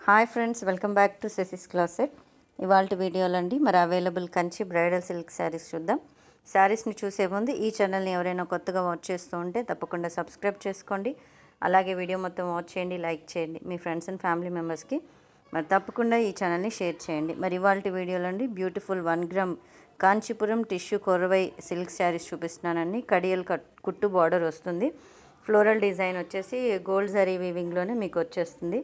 Hi friends, welcome back to Sesi's closet. ఇవాళ వీడియోలో అండి మరి available Kanchi bridal silk saris చూద్దాం. శారీస్ని చూసే ముందు ఈ ఛానల్ని ఎవరైనా కొత్తగా వాచ్ చేస్తూ ఉంటే తప్పకుండా సబ్స్క్రైబ్ చేసుకోండి. అలాగే వీడియో మొత్తం వాచ్ చేయండి, లైక్ చేయండి. మీ ఫ్రెండ్స్ అండ్ ఫ్యామిలీ మెంబర్స్కి మరి తప్పకుండా ఈ ఛానల్ని షేర్ చేయండి. మరి ఇవాళ వీడియోలో అండి beautiful 1 gram Kanchipuram tissue Korvai silk saris చూపిస్తున్నానండి. కడియల్ కుట్టు బార్డర్ వస్తుంది. ఫ్లోరల్ డిజైన్ వచ్చేసి గోల్డ్ జరీ వీవింగ్లోనే మీకు వచ్చేస్తుంది.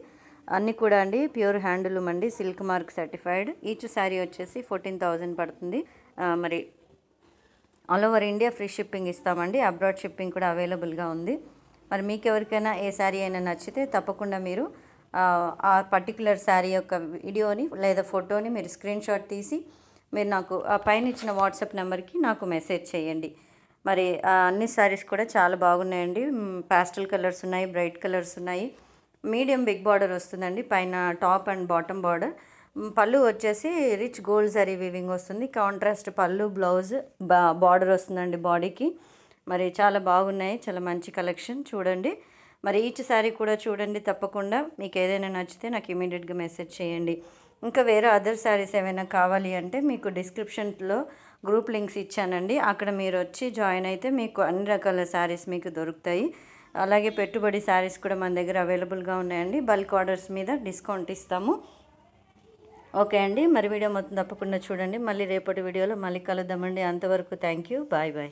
అన్నీ కూడా అండి ప్యూర్ హ్యాండ్లూమ్ అండి, silk mark certified. Each sari వచ్చేసి 14,000 పడుతుంది. మరి all over India free shipping ఇస్తామండి. అబ్రాడ్ షిప్పింగ్ కూడా అవైలబుల్గా ఉంది. మరి మీకు ఎవరికైనా ఏ శారీ అయినా నచ్చితే తప్పకుండా మీరు ఆ పర్టికులర్ శారీ యొక్క వీడియోని లేదా ఫోటోని మీరు స్క్రీన్ షాట్ తీసి మీరు నాకు ఆ పైన ఇచ్చిన వాట్సాప్ నెంబర్కి నాకు మెసేజ్ చేయండి. మరి అన్ని శారీస్ కూడా చాలా బాగున్నాయండి. పాస్టల్ కలర్స్ ఉన్నాయి, బ్రైట్ కలర్స్ ఉన్నాయి. మీడియం బిగ్ బార్డర్ వస్తుందండి, పైన టాప్ అండ్ బాటమ్ బార్డర్. పళ్ళు వచ్చేసి రిచ్ గోల్డ్ జరీ వీవింగ్ వస్తుంది. కాంట్రాస్ట్ పళ్ళు, బ్లౌజ్, బార్డర్ వస్తుందండి బాడీకి. మరి చాలా బాగున్నాయి, చాలా మంచి కలెక్షన్ చూడండి. మరి ఈచ్ శారీ కూడా చూడండి తప్పకుండా. మీకు ఏదైనా నచ్చితే నాకు ఇమీడియట్గా మెసేజ్ చేయండి. ఇంకా వేరే అదర్ శారీస్ ఏమైనా కావాలి అంటే మీకు డిస్క్రిప్షన్లో గ్రూప్ లింక్స్ ఇచ్చానండి. అక్కడ మీరు వచ్చి జాయిన్ అయితే మీకు అన్ని రకాల శారీస్ మీకు దొరుకుతాయి. అలాగే పెట్టుబడి శారీస్ కూడా మన దగ్గర అవైలబుల్గా ఉన్నాయండి. బల్క్ ఆర్డర్స్ మీద డిస్కౌంట్ ఇస్తాము. ఓకే అండి, మరి వీడియో మొత్తం తప్పకుండా చూడండి. మళ్ళీ రేపటి వీడియోలో మళ్ళీ కలుద్దామండి. అంతవరకు థ్యాంక్ యూ, బాయ్ బాయ్.